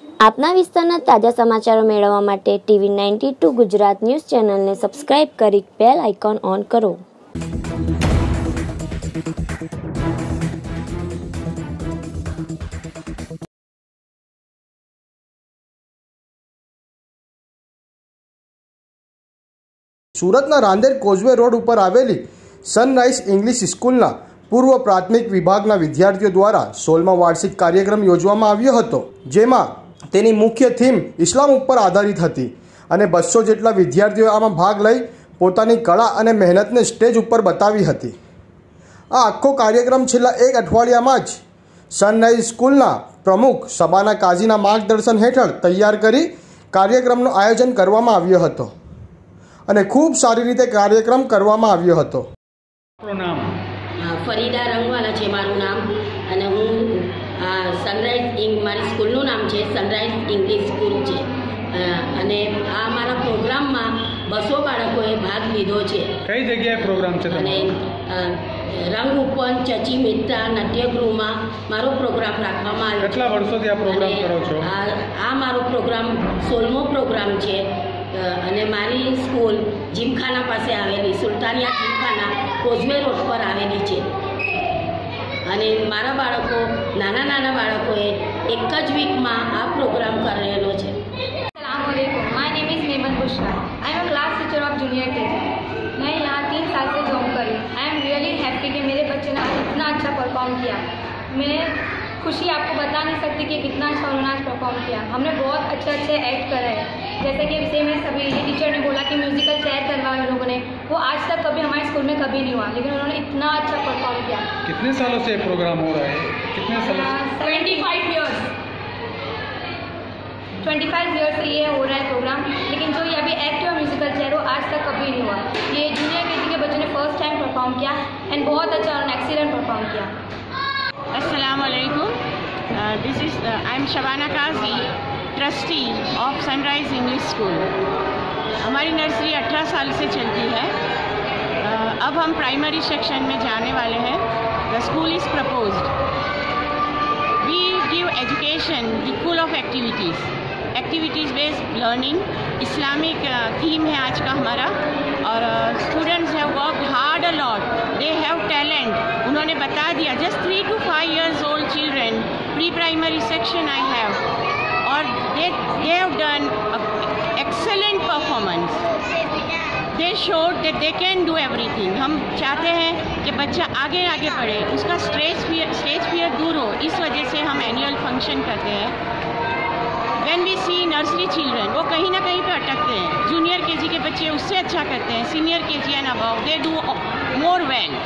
આપના વિસ્તારના તાજા સમાચારો મેળવવા માટે TV92 ગુજરાત ન્યૂઝ ચેનલને સબસ્ક્રાઇબ કરી બેલ આઇકોન ઓન કરો. સુરતના રાંદેર કોઝવે રોડ ઉપર આવેલી સનરાઈઝ ઇંગ્લિશ સ્કૂલના પૂર્વ પ્રાથમિક વિભાગના વિદ્યાર્થીઓ દ્વારા 16મા વાર્ષિક કાર્યક્રમ યોજવામાં આવ્યો હતો, જેમાં તેની મુખ્ય થીમ ઇસ્લામ ઉપર આધારિત હતી અને 200 જેટલા વિદ્યાર્થીઓએ આમાં ભાગ લઈ પોતાની કળા અને મહેનતને સ્ટેજ ઉપર બતાવી હતી. આ આખો કાર્યક્રમ છેલ્લા એક અઠવાડિયામાં જ સનરાઈઝ સ્કૂલના પ્રમુખ શબાના કાઝીના માર્ગદર્શન હેઠળ તૈયાર કરી કાર્યક્રમનું આયોજન કરવામાં આવ્યો હતો અને ખૂબ સારી રીતે કાર્યક્રમ કરવામાં આવ્યો હતો. ફરીદા રંગવાલા છે મારું નામ અને હું સનરાઈઝ મારી સ્કૂલનું નામ છે સનરાઈઝ ઇંગ્લિશ સ્કૂલ છે અને આ મારા પ્રોગ્રામમાં 200 બાળકોએ ભાગ લીધો છે. કઈ જગ્યાએ પ્રોગ્રામ છે? અને રંગ ઉપવન ચચી મિત્રા નાટ્યગૃહમાં મારો પ્રોગ્રામ રાખવામાં આવ્યો. કેટલા વર્ષોથી આ પ્રોગ્રામ કરો છો? આ મારો પ્રોગ્રામ 16મો પ્રોગ્રામ છે અને મારી સ્કૂલ જીમખાના પાસે આવેલી સુલતાનિયા જીમખાના કોઝવે રોડ પર આવેલી છે અને મારા બાળકો નાના બાળકોએ એક જ વીકમાં આ પ્રોગ્રામ કરેલો છે. अस्सलामुअलैकुम, my name is Memon Bushra. I am a class teacher of junior KG. मैं यहाँ 3 साल से जॉब कर रही हूँ. आई एम रियली हैप्पी कि मेरे बच्चे ने आज इतना अच्छा परफॉर्म किया. मैं खुशी आपको बता नहीं सकती कि कितना अच्छा उन्होंने आज परफॉर्म किया. हमने बहुत अच्छे एक्ट करे हैं. जैसे कि विषय में सभी टीचर ने बोला कि म्यूजिकल चेयर करवाया लोगों ने, वो आज तक कभी हमारे स्कूल में कभी नहीं हुआ, लेकिन उन्होंने इतना अच्छा परफॉर्म किया. कितने सालों से प्रोग्राम हो रहा है? कितने सालों से? 25 ईयर्स 25 ईयर्स से ये हो रहा है प्रोग्राम, लेकिन जो ये अभी एक्ट और म्यूजिकल चेयर वो आज तक कभी नहीं हुआ. ये जूनियर केजी के बच्चों ने फर्स्ट टाइम परफॉर्म किया एंड बहुत अच्छा और एक्सीलेंट परफॉर्म किया. Assalamualaikum. This is I am Shabana Kazi, trustee of Sunrise English school. हमारी नर्सरी 18 साल से चलती है. अब हम प्राइमरी सेक्शन में जाने वाले हैं. The school is proposed. We give education with full of activities based learning. Islamic theme है आज का हमारा और students have work hard a lot. They have talent. उन्होंने बता दिया just 3 to 5 years old children, pre primary section I have और they have done excellent performance. They showed that they can do everything. हम चाहते हैं कि बच्चा आगे बढ़े, उसका स्टेज फियर दूर हो. इस वजह से हम एनुअल फंक्शन करते हैं. When we see nursery children, वो कहीं ना कहीं पे अटकते हैं. जूनियर केजी के बच्चे उससे अच्छा करते हैं. Senior KG and above they do more well.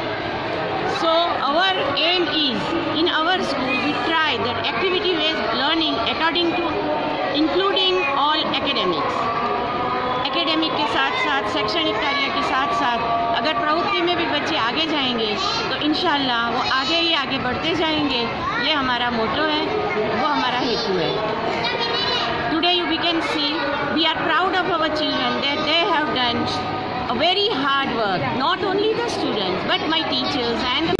So our aim is in our school we try that activity based learning according to including all academics. Academic के साथ साथ शैक्षणिक कार्य के साथ साथ अगर प्रवृत्ति में भी बच्चे आगे जाएंगे तो इंशाल्लाह वो आगे ही आगे बढ़ते जाएंगे. ये हमारा मोटो है, वो हमारा हेतु है. Today we can see we are proud of our children that they have done a very hard work. Not only the students but my teachers and the